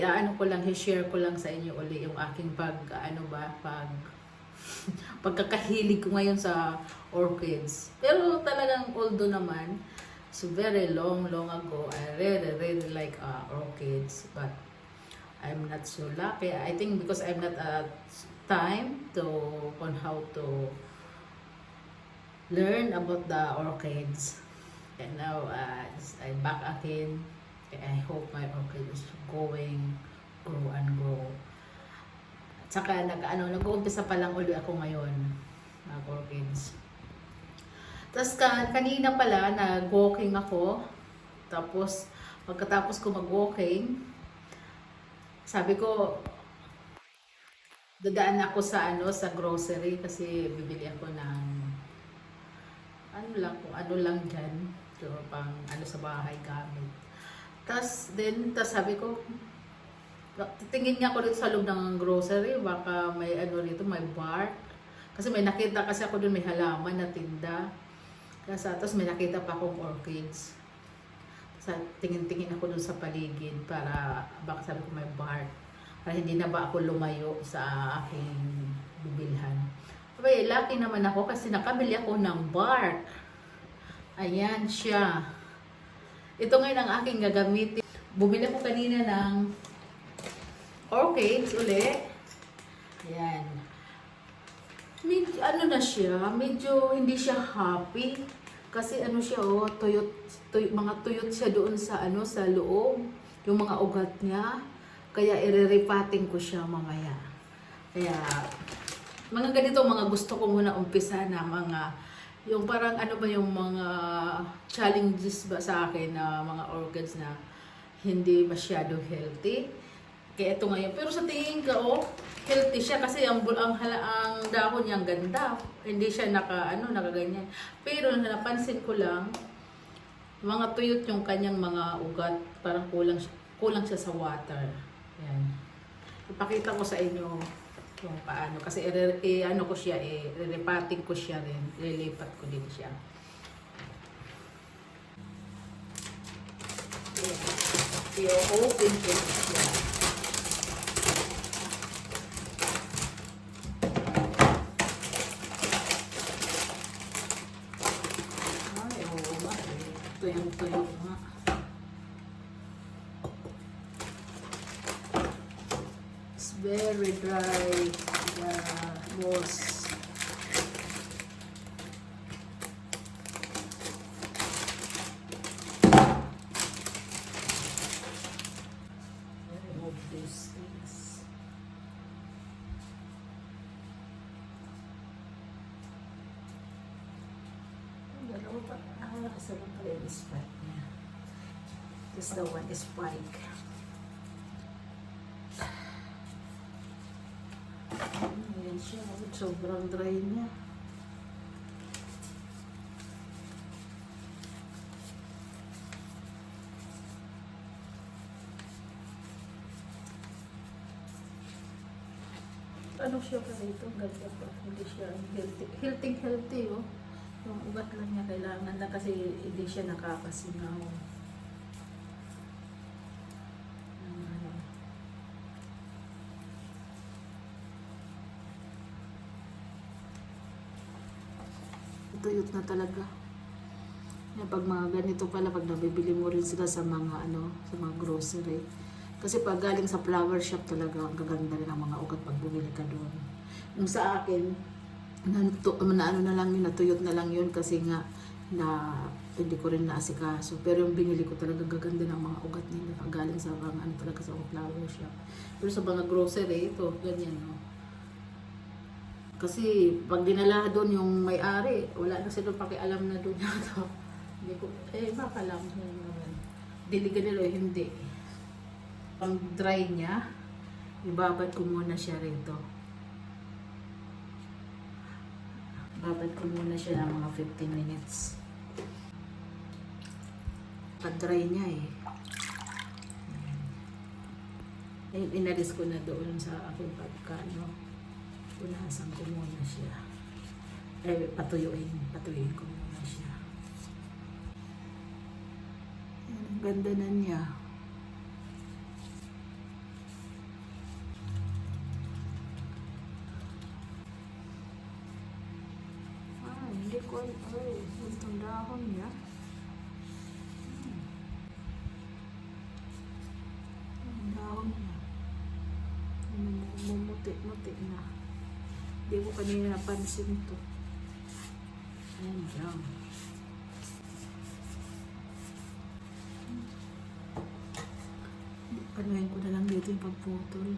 ano ko lang, i-share ko lang sa inyo uli yung aking pagkakahilig ko ngayon sa orchids. Pero talagang although naman, so very long ago, I really like orchids, but I'm not so lucky. I think because I'm not time to on how to learn about the orchids. And now I'm back again. I hope my orchid is going grow and grow. At saka nag-uumpisa pa lang uli ako ngayon ng orchids. Tapos kanina pala nag-walking ako. Tapos pagkatapos ko mag-walking, sabi ko dadaan ako sa sa grocery kasi bibili ako ng kung ano lang diyan, pang sa bahay gamit. Tas sabi ko, titingin niya ako dito sa loob ng grocery, baka may rito, may bark. Kasi may nakita kasi ako doon, may halaman na tinda. Tapos may nakita pa akong orchids. Tingin-tingin ako doon sa paligid para baka sabi ko may bark. Para hindi na ba ako lumayo sa aking bibilhan. Okay, lucky naman ako kasi nakabili ako ng bark. Ayan siya. Ito ngayon ang aking gagamitin. Bumili ako kanina ng orchids uli. Ayan. Medyo, na siya, medyo hindi siya happy. Kasi siya, mga tuyot siya doon sa sa loob. Yung mga ugat niya. Kaya iriripating ko siya mamaya. Kaya, mga ganito, mga gusto ko muna umpisa na yung parang yung mga challenges ba sa akin na mga orchids na hindi masyado healthy. Kaya ito ngayon. Pero sa tingin ko, healthy siya kasi ang dahon niya ang ganda. Hindi siya nakaganyan. Pero napansin ko lang, mga tuyot yung kanyang mga ugat. Parang kulang siya sa water. Yan. Ipakita ko sa inyo kung paano. Kasi ko siya, lilipating ko siya rin. Lilipat ko din siya. I-open ko siya. Ay, oo nga. Tuyong-tuyo nga. It's very dry. The moss. Remove these things. Dalawa pa. Isa lang pala yung spike niya. This the one is spike. Ayan siya. Sobrang dry niya. Siya pa rito, ganda pa. Hindi siya healthy, oh. Yung ugat lang niya kailangan na kasi hindi siya nakakasingaw. Tuyot na talaga. Pag mga ganito pala, pag nabibili mo rin sila sa mga sa mga grocery. Kasi pag galing sa flower shop talaga, ang gaganda rin ang mga ugat pag bumili ka doon. Yung sa akin, na lang yun, natuyot na lang yun kasi nga na hindi ko rin naasikaso. Pero yung binili ko talaga gaganda ng mga ugat nila pag galing sa mga talaga sa flower shop. Pero sa mga grocery, ito, ganyan, no. Kasi pag dinala doon yung may-ari, wala na sila pakialam na doon ito. Hindi ko, baka lang. Diligan nila, hindi. Pang dry niya, ibabad ko muna siya rito. Babad ko muna siya ng mga 15 minutes. Pag-dry niya inalis ko na doon sa aking pagkano. Punasan ko muna siya. Patuyuin ko muna siya. Ang ganda na niya. Ay, itong dahon niya. Ang dahon niya. Mumuti-muti na. Hindi ko kanina napansin to. Ayan dyan. Panuhin ko na lang dito yung pagputol.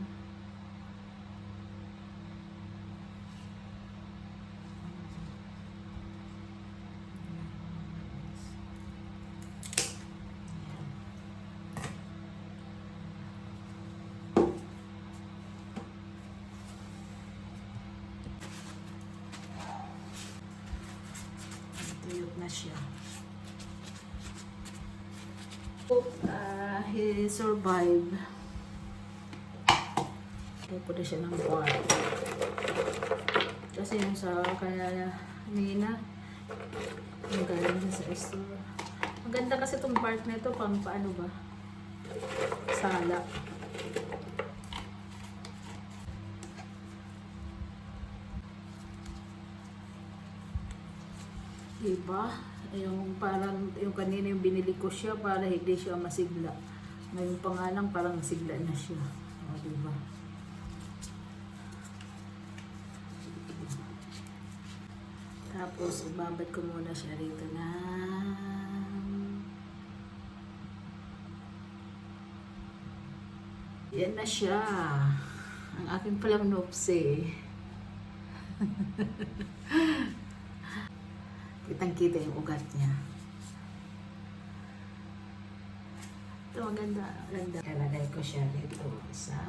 Tuyot na siya. He survived. Kaya po na siya ng part. Kasi yung sa kanina, yung galing siya sa store. Maganda kasi itong part na ito, pang paano ba? Sala. Diba? Yung parang, yung kanina yung binili ko siya para hindi siya masigla. Ngayon pa nga lang parang masigla na siya. O, diba? Tapos, ibabad ko muna siya rito na. Yan na siya. Ang aking palang nopse. Kitang-kita yung ugat niya. Ito, maganda. Maganda. Kalagay ko siya dito sa...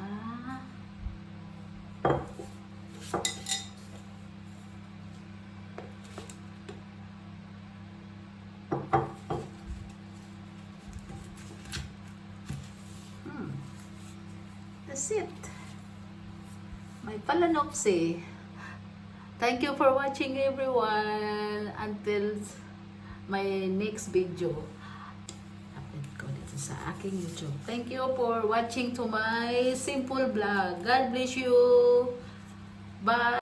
That's it. May palanopsi. Thank you for watching, everyone. Until my next video. Upload ko dito sa aking YouTube. Thank you for watching to my simple vlog. God bless you. Bye.